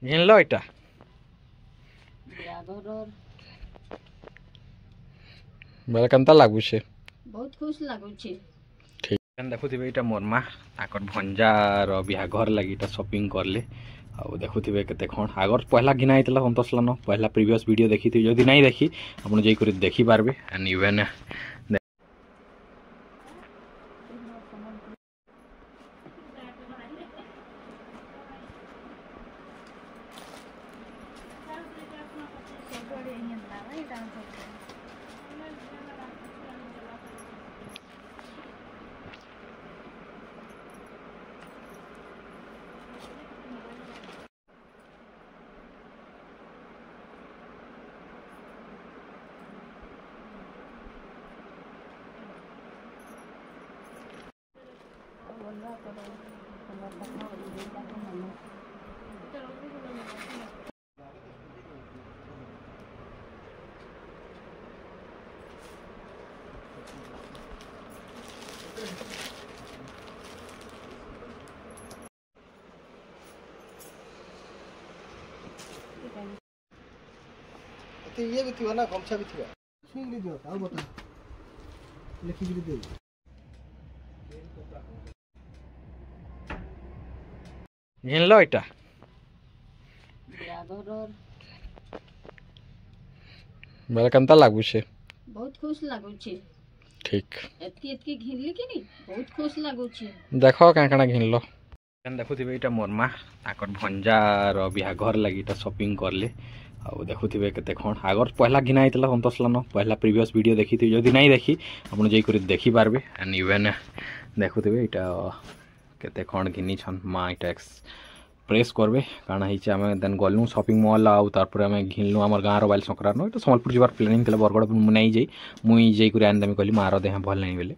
ঘিনল এটা বেলে কেনতা লাগুছে बहुत खुश लगुचे। ठीक देखुथिबे एटा मोर माँ ताकर भंजार बिहाघर लगी एटा शॉपिंग करले आउ देखुथिबे केते खण आगर पहला घिना आइतला संतोषलान पहला प्रीवियस वीडियो देखी थी जदि नहीं देखी आपण जई करी देखि पारबे एंड इवन ये भी थी ना गमछा भी थी सुंगली दियो आ बता लिखि भी दे घिनल एटा बेले केनता लाଗୁছে बहुत खुश लगुचे। ठीक एतकी एतकी घिनली कि नहीं बहुत खुश लगुचे। देख क्या क्या घिनल देखुथिबे एटा मोर माँ ताकर भंजार बिहाघर लगी एटा शॉपिंग करले आउ देखुथिबे केते खण आगर पहला घिना आइतला संतोषलान पहला प्रीवियस वीडियो देखी थी जदि नहीं देखी आपण जई करी देखि पारबे एंड इवन देखुथिबे एटा केते खण घिनी छन माँ एटा प्रेस करबे कारण हिचे आमे देन गलनु शॉपिंग मॉल आउ तारपर आमे घिनलु हमर गाँर बाइल संक्रांत एटा संबलपुर जबार प्लानिंग तले बरगड़ नहीं जाई मुई जई करी आन देमी कहली मार देह भल नहीं बेले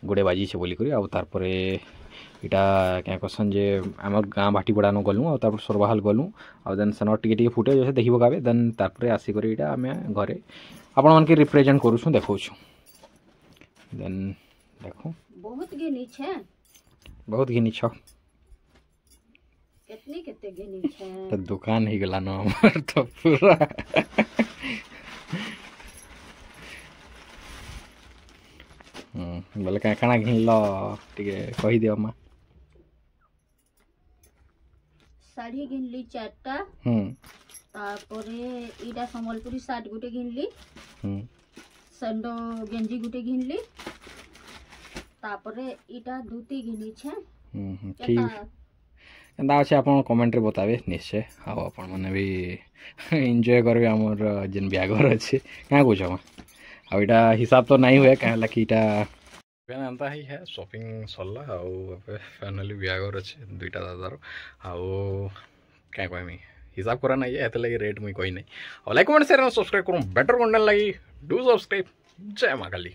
गोड़े बाजी से बोली करी आउ तारपरे इटा क्या कहसन जे आमर गाँ भाटी पड़ानो गलु आ तारपर सोरबाहाल गलु आ देन सेन टिके फुटेज जैसे देखिबो गाबे देन तारपरे आसी करी इटा आमे घरे आपण मन के रिप्रेजेंट करूछु देखौछु देन देखो बहुत घिनी छे बहुत घिनी छ कितनी कितने घिनी छे तो दुकान ही गला न हमर तो पूरा बोले क्या खाना घिनल टिके कहि दियो माँ साड़ी घिनली चारटा तापरे इटा संबलपुरी सार्ट गुटे घिनली संडो गेंजी गुटे घिनली तापरे इटा धोती घिनी छे ठीक एंता अच्छे आप कमेंट रे बताबे निश्चय आउ आपण मैंने भी एंजॉय करबे हमर जेन बिहाघर अच्छे क्या कह आ इटा हिसाब तो नहीं हुए क्या कि इटा एंता ही है शॉपिंग सरला आउ फाइनली बिहाघर अच्छे दुईटा दादार आउ क्या कहमी हिसाब करा नहीं है लगे रेट मुई कही नहीं और लाइक कमेंट शेयर सब्सक्राइब करूँ बेटर कंटेंट लगी डू सब्सक्राइब जय माँ काली।